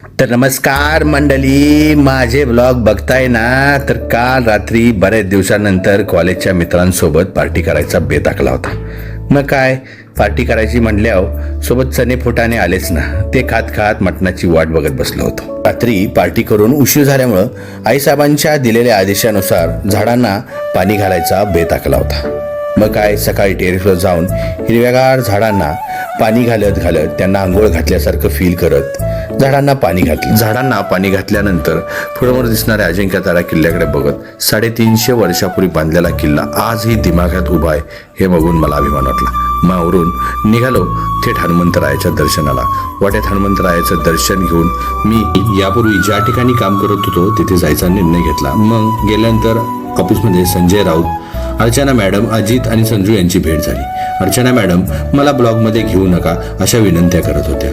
तर नमस्कार मंडळी, माझे ब्लॉग बघताय ना. तर काल रात्री बऱ्याच दिवसानंतर कॉलेजच्या मित्रांसोबत पार्टी करायचा बेत आखला होता. मग काय पार्टी करायची म्हणल्यावर सोबत चणे फुटाणे आलेच ना. ते खात खात मटणाची वाट बघत बसलो होतो. रात्री पार्टी करून उशीर झाल्यामुळं आईसाहेबांच्या दिलेल्या आदेशानुसार झाडांना पाणी घालायचा बेत आखला होता. मग काय सकाळी टेरेसवर जाऊन हिरव्यागार झाडांना पाणी घालत घालत त्यांना आंघोळ घातल्यासारखं फील करत झाडांना पाणी घातलं. झाडांना पाणी घातल्यानंतर पुढमोर दिसणाऱ्या अजिंक्यतारा किल्ल्याकडे बघत 350 वर्षापूर्वी बांधलेला किल्ला आजही दिमागात उभा आहे हे बघून मला अभिमान वाटला. मावरून निघालो थेट हनुमंतरायाच्या दर्शनाला. वाटेत हनुमंतरायाचं दर्शन घेऊन मी यापूर्वी ज्या ठिकाणी काम करत होतो तिथे जायचा निर्णय घेतला. मग गेल्यानंतर ऑफिसमध्ये संजय राऊत, अर्चना मॅडम, अजित आणि संजू यांची भेट झाली. अर्चना मॅडम मला ब्लॉगमध्ये घेऊ नका अशा विनंत्या करत होत्या.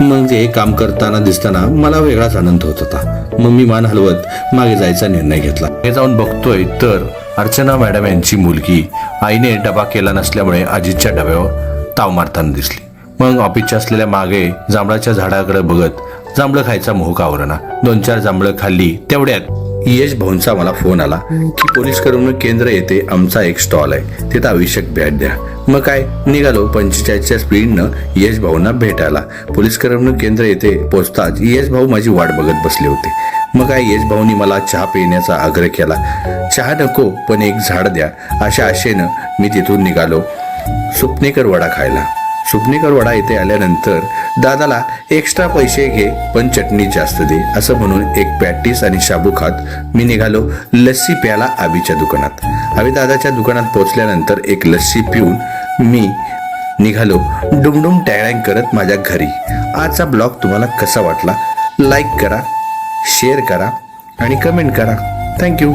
मग हे काम करताना दिसताना मला वेगळाच आनंद होत होता. मग मी मान हलवत मागे जायचा निर्णय घेतला. हे जाऊन बघतोय तर अर्चना मॅडम यांची मुलगी आईने डबा केला नसल्यामुळे अजितच्या डब्यावर ताव मारताना दिसली. मग ऑफिसच्या असलेल्या मागे जांभळाच्या झाडाकडे बघत जांभळं खायचा मोह का आवरेना 2-4 जांभळं खाल्ली. तेवढ्यात यश भाऊंचा मला फोन आला की पोलीस करमणूक केंद्र येथे आमचा एक स्टॉल आहे, तिथं आवश्यक भेट द्या. मग काय निघालो 45च्या स्पीडनं यश भाऊंना भेटायला. पोलीस करमणूक केंद्र येथे पोहोचताच यश भाऊ माझी वाट बघत बसले होते. मग काय यश भाऊनी मला चहा पिण्याचा आग्रह केला. चहा नको पण एक झाड द्या अशा आशेनं मी तिथून निघालो सुपनेकर वडा खायला. सुपनेकर वडा येथे आल्यानंतर दादाला एक्स्ट्रा पैसे घे पण चटणी जास्त दे असं म्हणून एक पॅटीस आणि शाबू खात मी निघालो लस्सी प्यायला आबीच्या दुकानात. आबी दादाच्या दुकानात पोहोचल्यानंतर एक लस्सी पिऊन मी निघालो डुमडुम टॅळँग करत माझ्या घरी. आजचा ब्लॉग तुम्हाला कसा वाटला लाईक करा, शेअर करा आणि कमेंट करा. थँक्यू.